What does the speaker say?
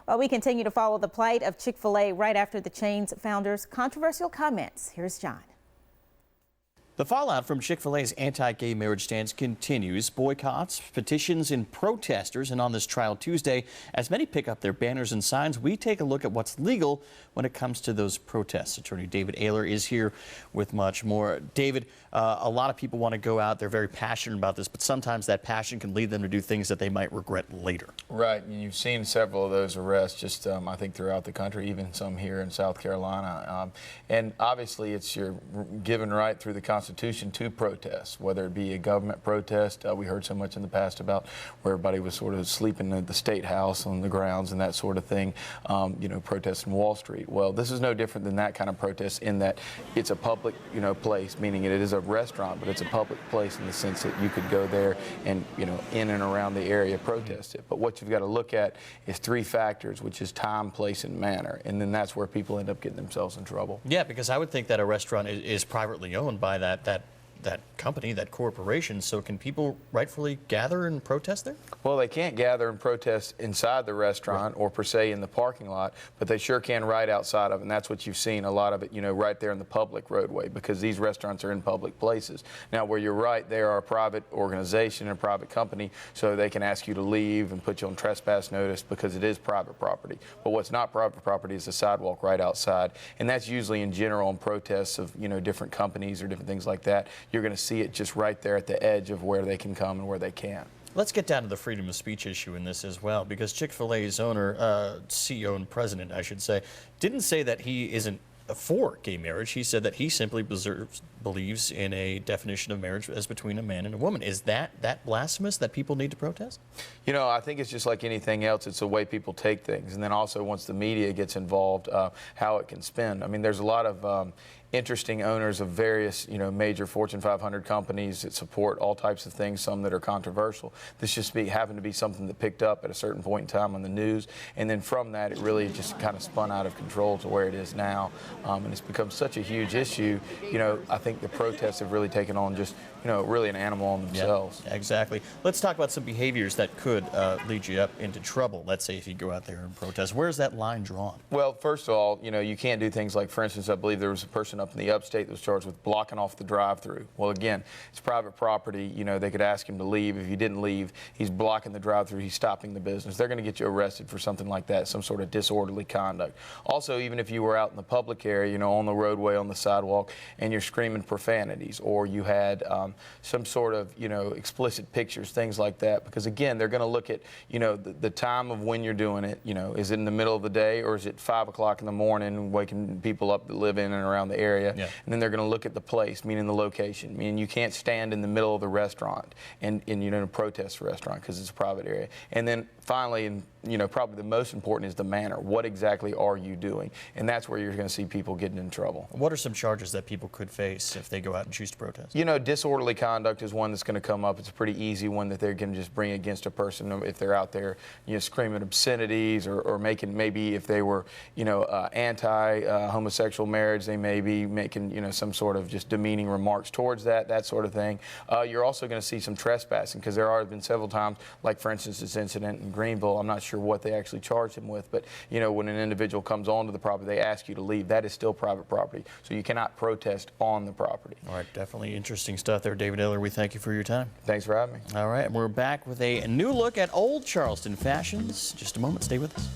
Well, we continue to follow the plight of Chick-fil-A right after the chain's founder's controversial comments. Here's John. The fallout from Chick-fil-A's anti-gay marriage stance continues. Boycotts, petitions, and protesters. And on this trial Tuesday, as many pick up their banners and signs, we take a look at what's legal when it comes to those protests. Attorney David Aylor is here with much more. David, a lot of people want to go out. They're very passionate about this, but sometimes that passion can lead them to do things that they might regret later. Right. And you've seen several of those arrests just, I think, throughout the country, even some here in South Carolina. And obviously, it's your given right through the Constitution to protest, whether it be a government protest. We heard so much in the past about where everybody was sort of sleeping at the State House on the grounds and that sort of thing, protesting Wall Street. Well, this is no different than that kind of protest in that it's a public, place, meaning it is a restaurant, but it's a public place in the sense that you could go there and, in and around the area protest it. But what you've got to look at is three factors, which is time, place, and manner. And then that's where people end up getting themselves in trouble. Yeah, because I would think that a restaurant is privately owned by that company, that corporation. So can people rightfully gather and protest there? Well, they can't gather and protest inside the restaurant or per se in the parking lot, but they sure can right outside of it. And that's what you've seen a lot of it, right there in the public roadway, because these restaurants are in public places. Now, where you're right, they are a private organization and a private company, so they can ask you to leave and put you on trespass notice because it is private property. But what's not private property is the sidewalk right outside. And that's usually in general in protests of, different companies or different things like that. You're going to see it just right there at the edge of where they can come and where they can't. Let's get down to the freedom of speech issue in this as well, because Chick-fil-A's owner, CEO and president, I should say, didn't say that he isn't for gay marriage. He said that he simply believes in a definition of marriage as between a man and a woman. Is that blasphemous that people need to protest? I think it's just like anything else. It's the way people take things. And then also once the media gets involved, how it can spin. I mean, there's a lot of interesting owners of various, major Fortune 500 companies that support all types of things, some that are controversial. This just happened to be something that picked up at a certain point in time on the news. And then from that, it really just kind of spun out of control to where it is now. And it's become such a huge issue. I think the protests have really taken on just, really an animal on themselves. Yeah, exactly. Let's talk about some behaviors that could lead you up into trouble. Let's say if you go out there and protest. Where's that line drawn? Well, first of all, you can't do things like, for instance, I believe there was a person up in the upstate that was charged with blocking off the drive-through. Well, again, it's private property. They could ask him to leave. If he didn't leave, he's blocking the drive-through. He's stopping the business. They're going to get you arrested for something like that, some sort of disorderly conduct. Also, even if you were out in the public area, on the roadway, on the sidewalk, and you're screaming profanities, or you had some sort of, explicit pictures, things like that, because again, they're going to look at, the time of when you're doing it. Is it in the middle of the day, or is it 5 o'clock in the morning, waking people up that live in and around the area? Yeah. And then they're going to look at the place, meaning the location. Meaning you can't stand in the middle of the restaurant and protest the restaurant because it's a private area. And then finally, and probably the most important is the manner. What exactly are you doing? And that's where you're going to see people getting in trouble. What are some charges that people could face if they go out and choose to protest? Disorderly conduct is one that's going to come up. It's a pretty easy one that they're going to just bring against a person if they're out there, screaming obscenities or making, maybe if they were, anti-homosexual marriage, they may be making, some sort of just demeaning remarks towards that sort of thing. You're also going to see some trespassing, because there have been several times, like for instance this incident in Greenville. I'm not sure what they actually charged him with, but when an individual comes onto the property, they ask you to leave. That is still private property, so you cannot protest on the property. All right, definitely interesting stuff there, David Aylor. We thank you for your time. Thanks for having me. All right, we're back with a new look at old Charleston fashions. Just a moment, stay with us.